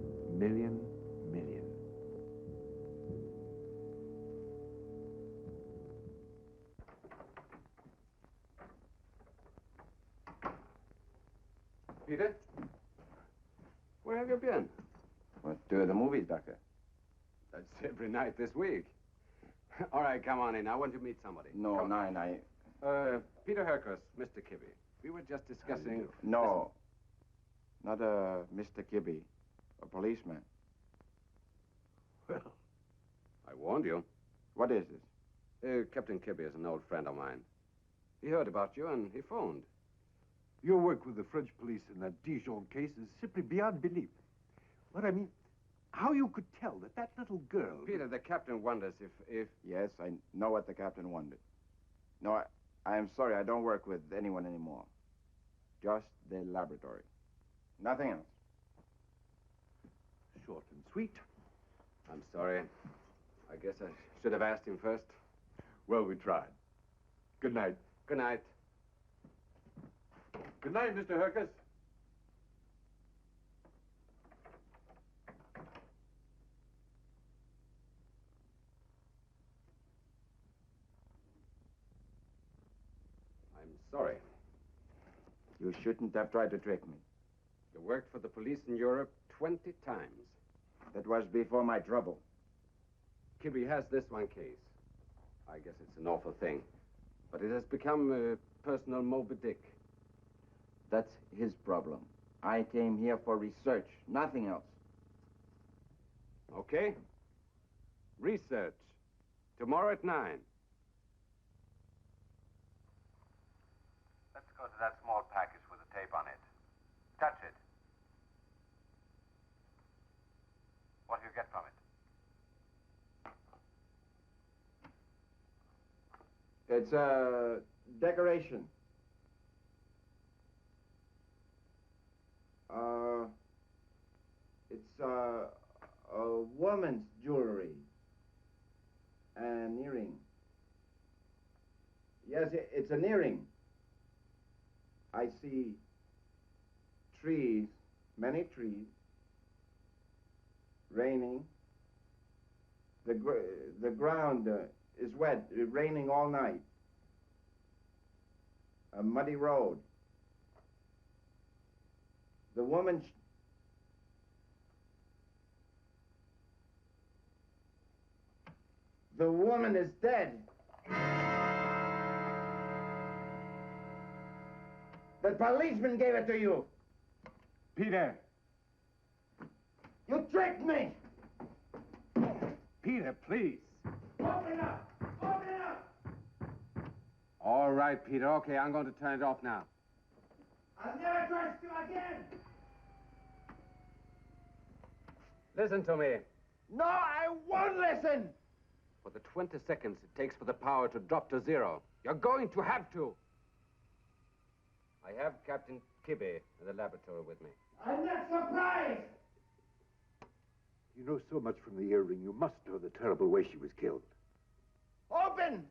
Peter? Where have you been? What, to the movies, Doctor? That's every night this week. All right, come on in. I want to meet somebody. No, Come. nine. Peter Hurkos, Mr. Kibbe. We were just discussing... No. Not Mr. Kibbe. A policeman. Well, I warned you. What is this? Captain Kibbe is an old friend of mine. He heard about you and he phoned. Your work with the French police in that Dijon case is simply beyond belief. What I mean, how you could tell that that little girl... Peter, the captain wonders if... Yes, I know what the captain wondered. No, I am sorry, I don't work with anyone anymore. Just the laboratory. Nothing else. Short and sweet. I'm sorry. I guess I should have asked him first. Well, we tried. Good night. Good night. Good night, Mr. Hurkos. I'm sorry. You shouldn't have tried to trick me. You worked for the police in Europe 20 times. That was before my trouble. Kibbe has this one case. I guess it's an awful thing. But it has become a personal Moby Dick. That's his problem. I came here for research, nothing else. Okay. Research. Tomorrow at 9. Let's go to that small package with the tape on it. Touch it. What do you get from it? It's a decoration. It's a woman's jewelry. An earring. Yes, it's an earring. I see trees, many trees, raining. The ground is wet, raining all night. A muddy road. The woman... The woman is dead. The policeman gave it to you. Peter. You tricked me. Peter, please. Open up! Open up! All right, Peter. Okay, I'm going to turn it off now. I'll never trust you again! Listen to me. No, I won't listen! For the 20 seconds it takes for the power to drop to 0, you're going to have to. I have Captain Kibbe in the laboratory with me. I'm not surprised! You know so much from the earring, you must know the terrible way she was killed. Open!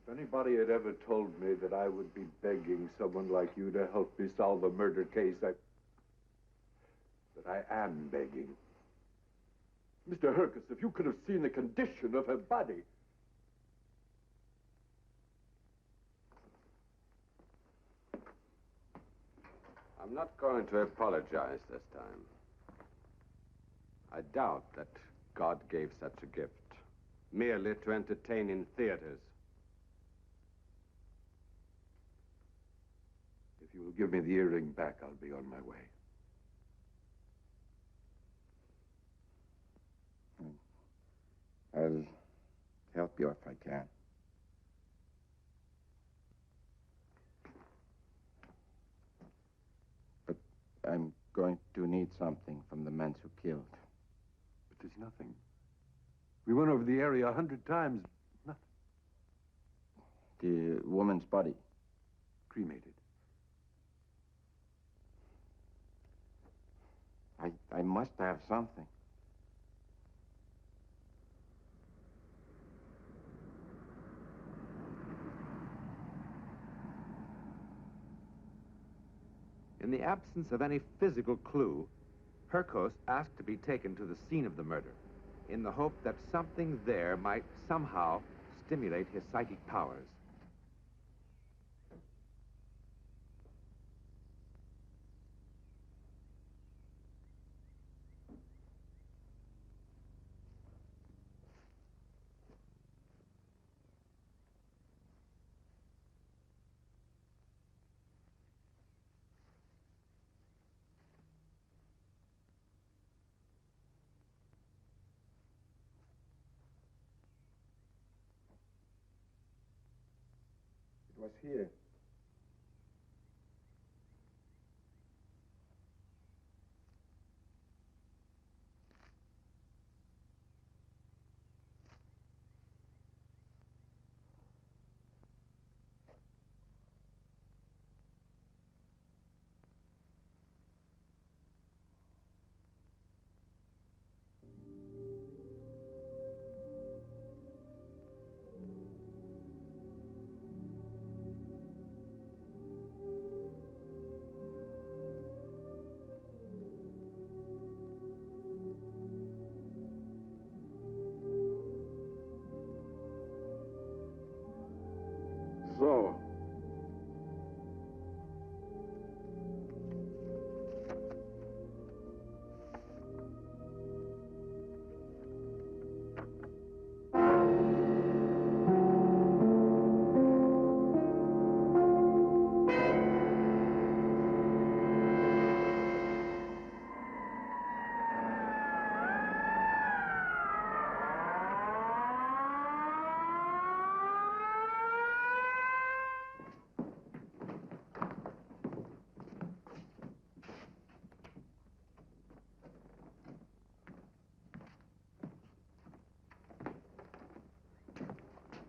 If anybody had ever told me that I would be begging someone like you to help me solve a murder case, that I am begging. Mr. Hurkos, if you could have seen the condition of her body. I'm not going to apologize this time. I doubt that God gave such a gift merely to entertain in theaters. If you will give me the earring back, I'll be on my way. I'll help you if I can. But I'm going to need something from the men who killed. But there's nothing. We went over the area 100 times. Nothing. The woman's body. Cremated. I must have something. In the absence of any physical clue, Hurkos asked to be taken to the scene of the murder in the hope that something there might somehow stimulate his psychic powers. It was here. So.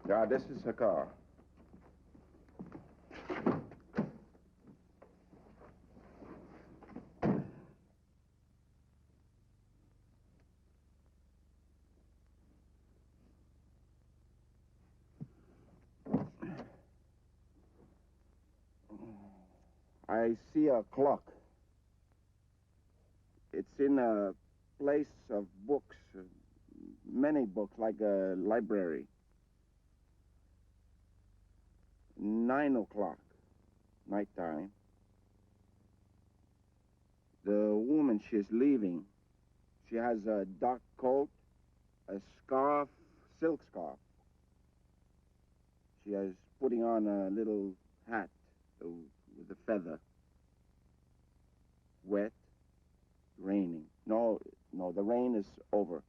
Yeah, this is her car. I see a clock. It's in a place of books, many books, like a library. 9 o'clock, nighttime. The woman, she's leaving. She has a dark coat, a scarf, silk scarf. She is putting on a little hat with a feather. Wet, raining. No, the rain is over.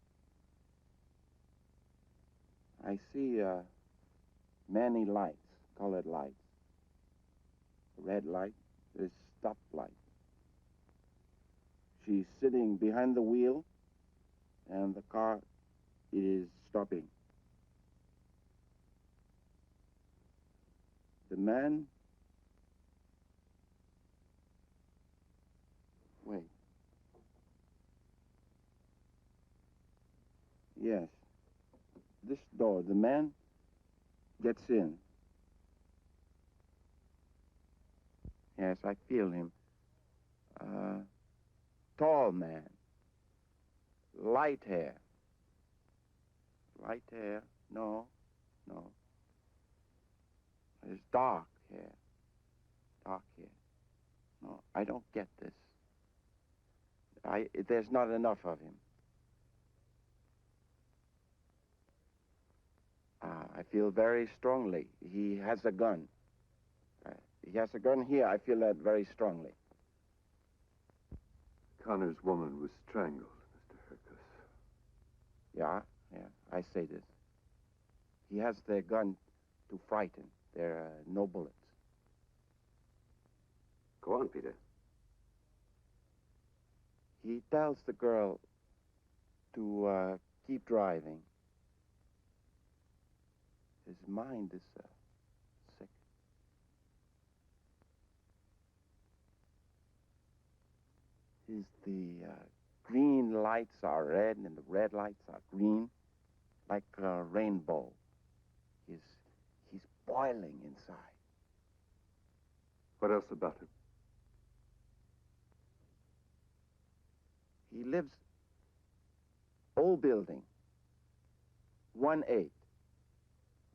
I see many lights, colored lights. Red light is stop light. She's sitting behind the wheel, and the car is stopping. The man... Wait. Yes. This door, the man gets in. Yes, I feel him. Tall man. Light hair. Light hair? No. It's dark hair. Dark hair. No, I don't get this. There's not enough of him. I feel very strongly. He has a gun. He has a gun here. I feel that very strongly. Connor's woman was strangled, Mr. Hurkos. Yeah, I say this. He has their gun to frighten. There are no bullets. Go on, Peter. He tells the girl to keep driving. His mind is sick. The green lights are red and the red lights are green, like a rainbow. He's boiling inside. What else about him? He lives old building, 1-8.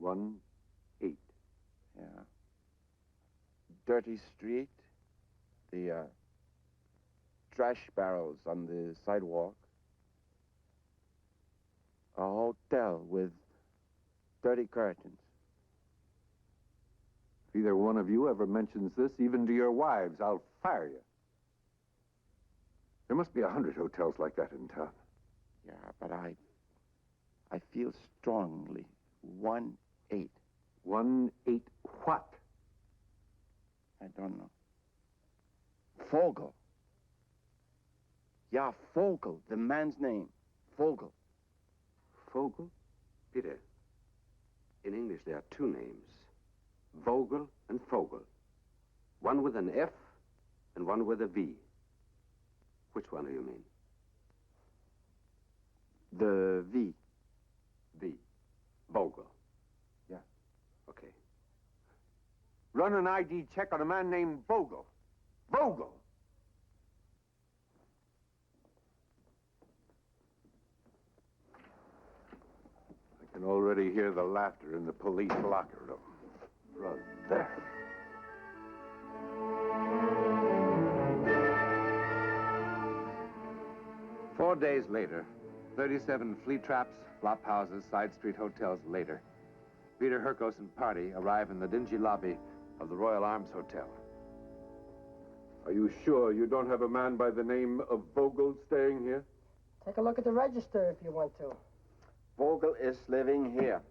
1-8. Yeah. Dirty street. The trash barrels on the sidewalk. A hotel with dirty curtains. If either one of you ever mentions this, even to your wives, I'll fire you. There must be 100 hotels like that in town. Yeah, but I feel strongly. 1-8. 1-8 what? I don't know. Vogel. Yeah, Vogel, the man's name. Vogel. Vogel? Peter, in English there are two names. Vogel and Vogel. One with an F and one with a V. Which one do you mean? The V. V. Vogel. Yeah. Okay. Run an ID check on a man named Vogel. Vogel! I can already hear the laughter in the police locker room. Right there. Four days later, 37 flea traps, flop houses, side street hotels later, Peter Hurkos and party arrive in the dingy lobby of the Royal Arms Hotel. Are you sure you don't have a man by the name of Vogel staying here? Take a look at the register if you want to. Vogel is living here.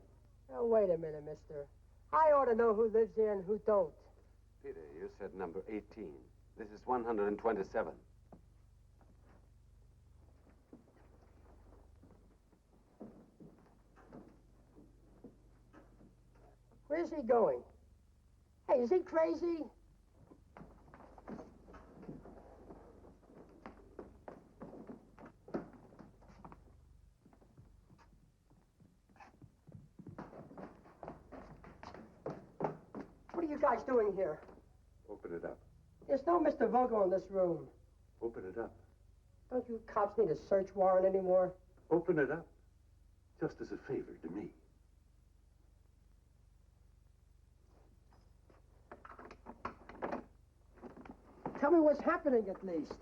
Oh, wait a minute, mister. I ought to know who lives here and who don't. Peter, you said number 18. This is 127. Where's he going? Hey, is he crazy? What are you guys doing here? Open it up. There's no Mr. Vogel in this room. Open it up. Don't you cops need a search warrant anymore? Open it up. Just as a favor to me. Tell me what's happening at least.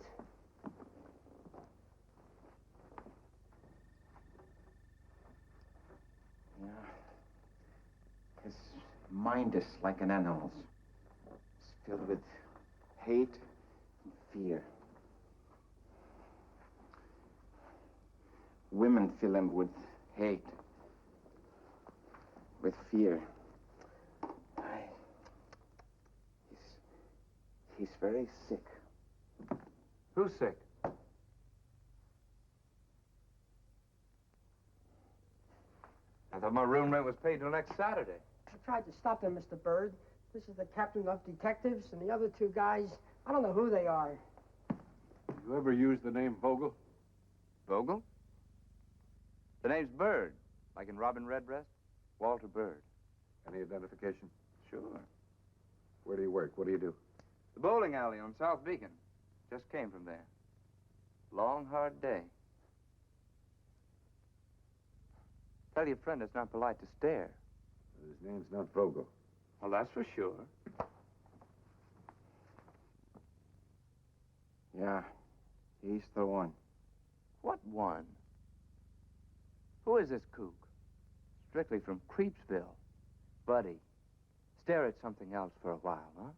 Yeah. His mind is like an animal's. It's filled with hate and fear. Women fill him with hate, with fear. He's very sick. Who's sick? I thought my room rent was paid till next Saturday. I tried to stop them, Mr. Bird. This is the captain of detectives, and the other two guys, I don't know who they are. You ever use the name Vogel? Vogel? The name's Bird, like in Robin Redbreast. Walter Bird. Any identification? Sure. Where do you work? What do you do? The bowling alley on South Beacon. Just came from there. Long, hard day. Tell your friend it's not polite to stare. His name's not Vogel. Well, that's for sure. Yeah, he's the one. What one? Who is this kook? Strictly from Creepsville. Buddy, stare at something else for a while, huh?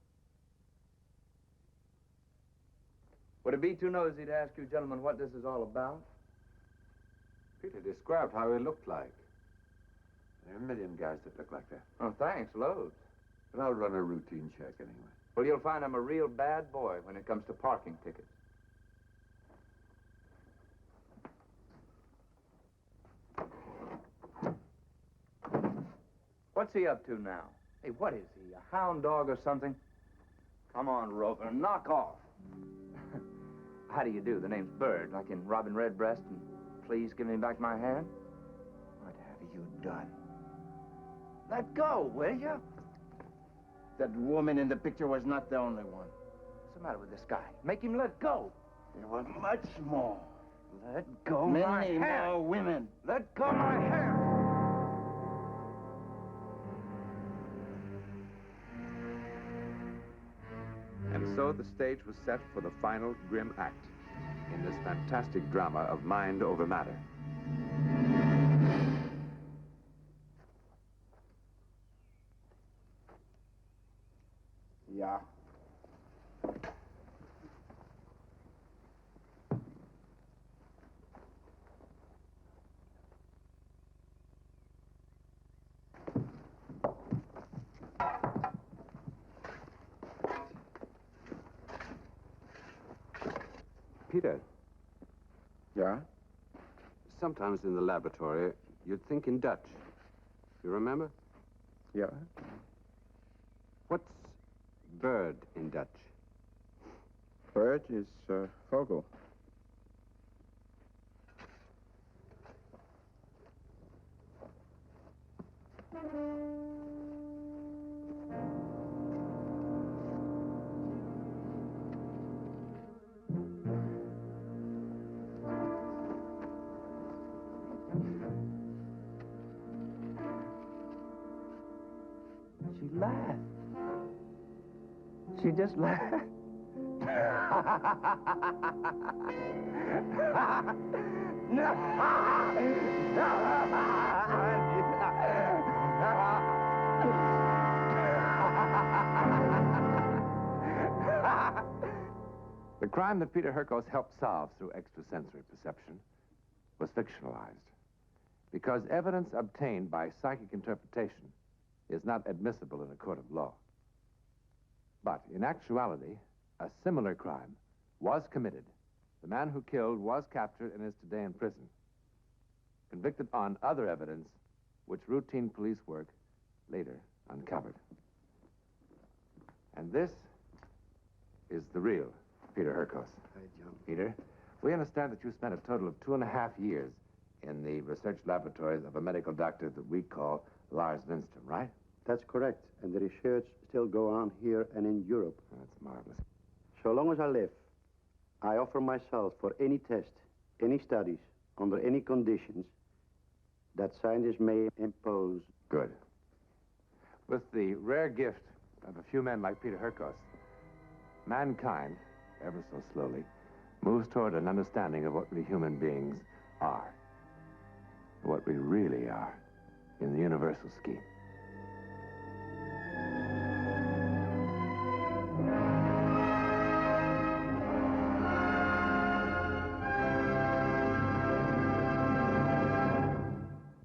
Would it be too nosy to ask you gentlemen what this is all about? Peter described how he looked like. There are a million guys that look like that. Oh, thanks, loads. But I'll run a routine check anyway. Well, you'll find I'm a real bad boy when it comes to parking tickets. What's he up to now? Hey, what is he, a hound dog or something? Come on, Rover, knock off. How do you do? The name's Bird, like in Robin Redbreast, and please give me back my hand. What have you done? Let go, will you? That woman in the picture was not the only one. What's the matter with this guy? Make him let go. There were much more. Let go my Many hand. more women. Let go my hand. And so the stage was set for the final grim act in this fantastic drama of mind over matter. Yeah. Peter, Yeah? Sometimes in the laboratory, you'd think in Dutch. You remember? Yeah? What's bird in Dutch? Bird is Vogel. She laughed. She just laughed. The crime that Peter Hurkos helped solve through extrasensory perception was fictionalized because evidence obtained by psychic interpretation is not admissible in a court of law. But in actuality, a similar crime was committed. The man who killed was captured and is today in prison, convicted on other evidence which routine police work later uncovered. And this is the real Peter Hurkos. Hi, John. Peter, we understand that you spent a total of 2.5 years in the research laboratories of a medical doctor that we call Lars Lindstrom, right? That's correct. And the research still go on here and in Europe. That's marvelous. So long as I live, I offer myself for any test, any studies, under any conditions that scientists may impose. Good. With the rare gift of a few men like Peter Hurkos, mankind, ever so slowly, moves toward an understanding of what we human beings are, what we really are in the universal scheme.